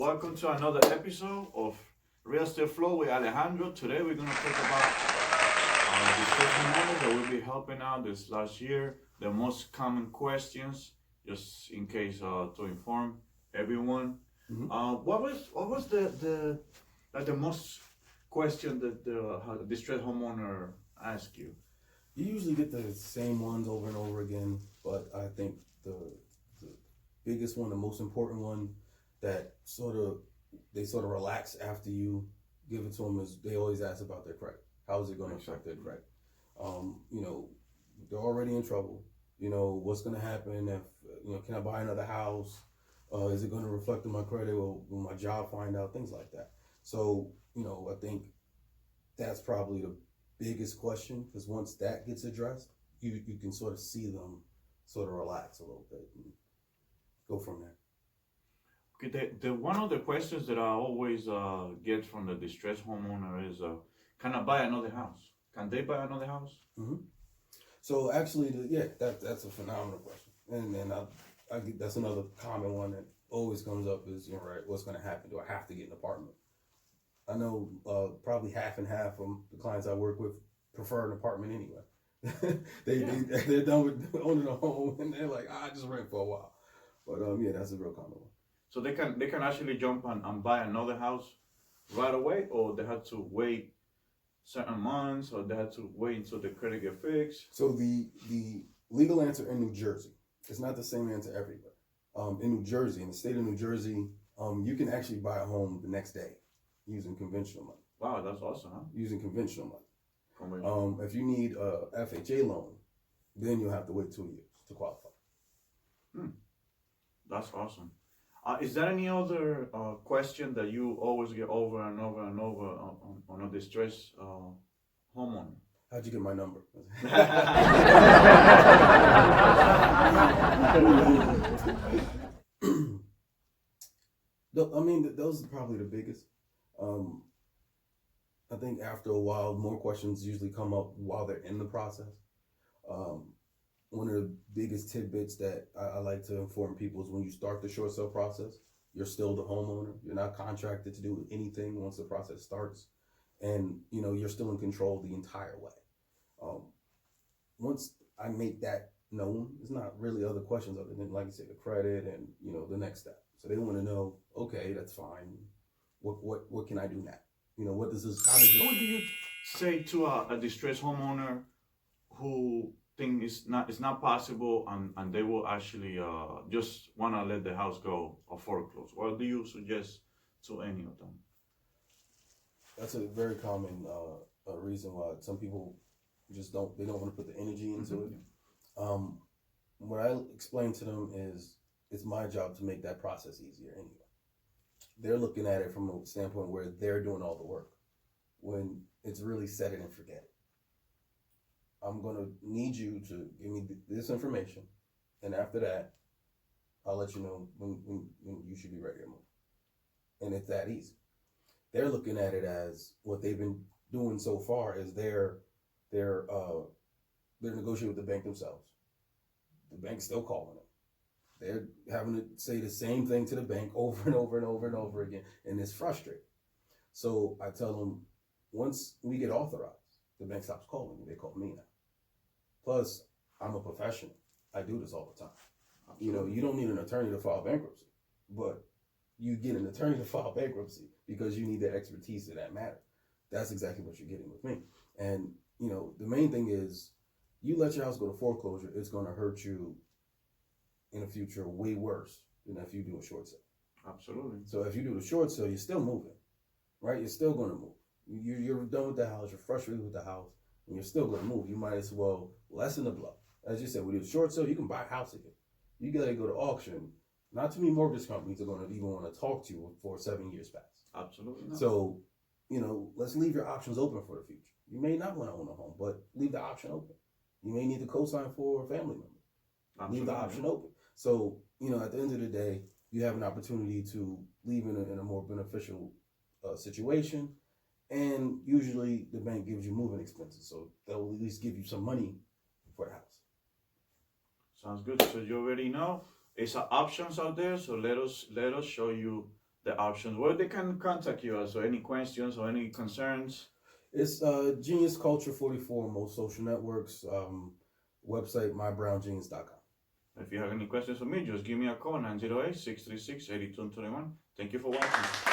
Welcome to another episode of Real Estate Flow with Alejandro. Today we're going to talk about discussion models that will be helping out this last year. The most common questions, just in case to inform everyone. What was the most question that the distressed homeowner asked you? You usually get the same ones over and over again, but I think the biggest one, the most important one that they sort of relax after you give it to them is they always ask about their credit. How is it going to affect their credit? They're already in trouble. What's going to happen if, can I buy another house? Is it going to reflect on my credit? Will my job find out? Things like that. So, I think that's probably the biggest question, because once that gets addressed, you can sort of see them sort of relax a little bit and go from there. Okay, the one of the questions that I always get from the distressed homeowner is, can I buy another house? Can they buy another house? Mm-hmm. So actually, that's a phenomenal question, and I that's another common one that always comes up is, right, what's going to happen? Do I have to get an apartment? I know probably half and half of the clients I work with prefer an apartment anyway. They're done with owning a home, and they're like, I just rent for a while. But that's a real common one. So they can actually jump and buy another house right away, or they have to wait certain months, or they have to wait until the credit get fixed. So the legal answer in New Jersey, it's not the same answer everywhere. In New Jersey, in the state of New Jersey, you can actually buy a home the next day using conventional money. Wow, that's awesome, huh? Using conventional money. If you need a FHA loan, then you'll have to wait 2 years to qualify. That's awesome. Is there any other question that you always get over and over and over on a distressed homeowner? How'd you get my number? Those are probably the biggest. I think after a while, more questions usually come up while they're in the process. One of the biggest tidbits that I like to inform people is when you start the short sale process, you're still the homeowner. You're not contracted to do anything once the process starts. And, you're still in control the entire way. Once I make that known, there's not really other questions other than, like you said, the credit and, the next step. So they want to know, okay, that's fine. What can I do now? What does this, how does this... What do you say to a distressed homeowner who think it's not possible, and they will actually just want to let the house go or foreclose? What do you suggest to any of them? That's a very common reason why some people just don't want to put the energy into it. What I explain to them is it's my job to make that process easier anyway. They're looking at it from a standpoint where they're doing all the work, when it's really set it and forget it. I'm going to need you to give me this information, and after that, I'll let you know when you should be ready to move. And it's that easy. They're looking at it as what they've been doing so far is they're negotiating with the bank themselves. The bank's still calling them. They're having to say the same thing to the bank over and over and over and over again, and it's frustrating. So I tell them, once we get authorized, the bank stops calling me. They call me now. Plus, I'm a professional. I do this all the time. Absolutely. You don't need an attorney to file bankruptcy, but you get an attorney to file bankruptcy because you need that expertise in that matter. That's exactly what you're getting with me. And, the main thing is, you let your house go to foreclosure, it's going to hurt you in the future way worse than if you do a short sale. Absolutely. So if you do the short sale, you're still moving, right? You're still going to move. You're done with the house, you're frustrated with the house, and you're still going to move. You might as well lessen the blow. As you said, with a short sale, you can buy a house again. You got to go to auction. Not too many mortgage companies are going to even want to talk to you for 7 years past. Absolutely not. So, let's leave your options open for the future. You may not want to own a home, but leave the option open. You may need to co-sign for a family member. Absolutely. Leave the option open. So, at the end of the day, you have an opportunity to leave in a more beneficial situation. And usually the bank gives you moving expenses. So they'll at least give you some money for the house. Sounds good. So you already know it's options out there. So let us show you the options. Where they can contact you also, any questions or any concerns? It's Genius Culture 44 on most social networks. Website mybrownjeans.com. If you have any questions for me, just give me a call, 908-636-8221. Thank you for watching.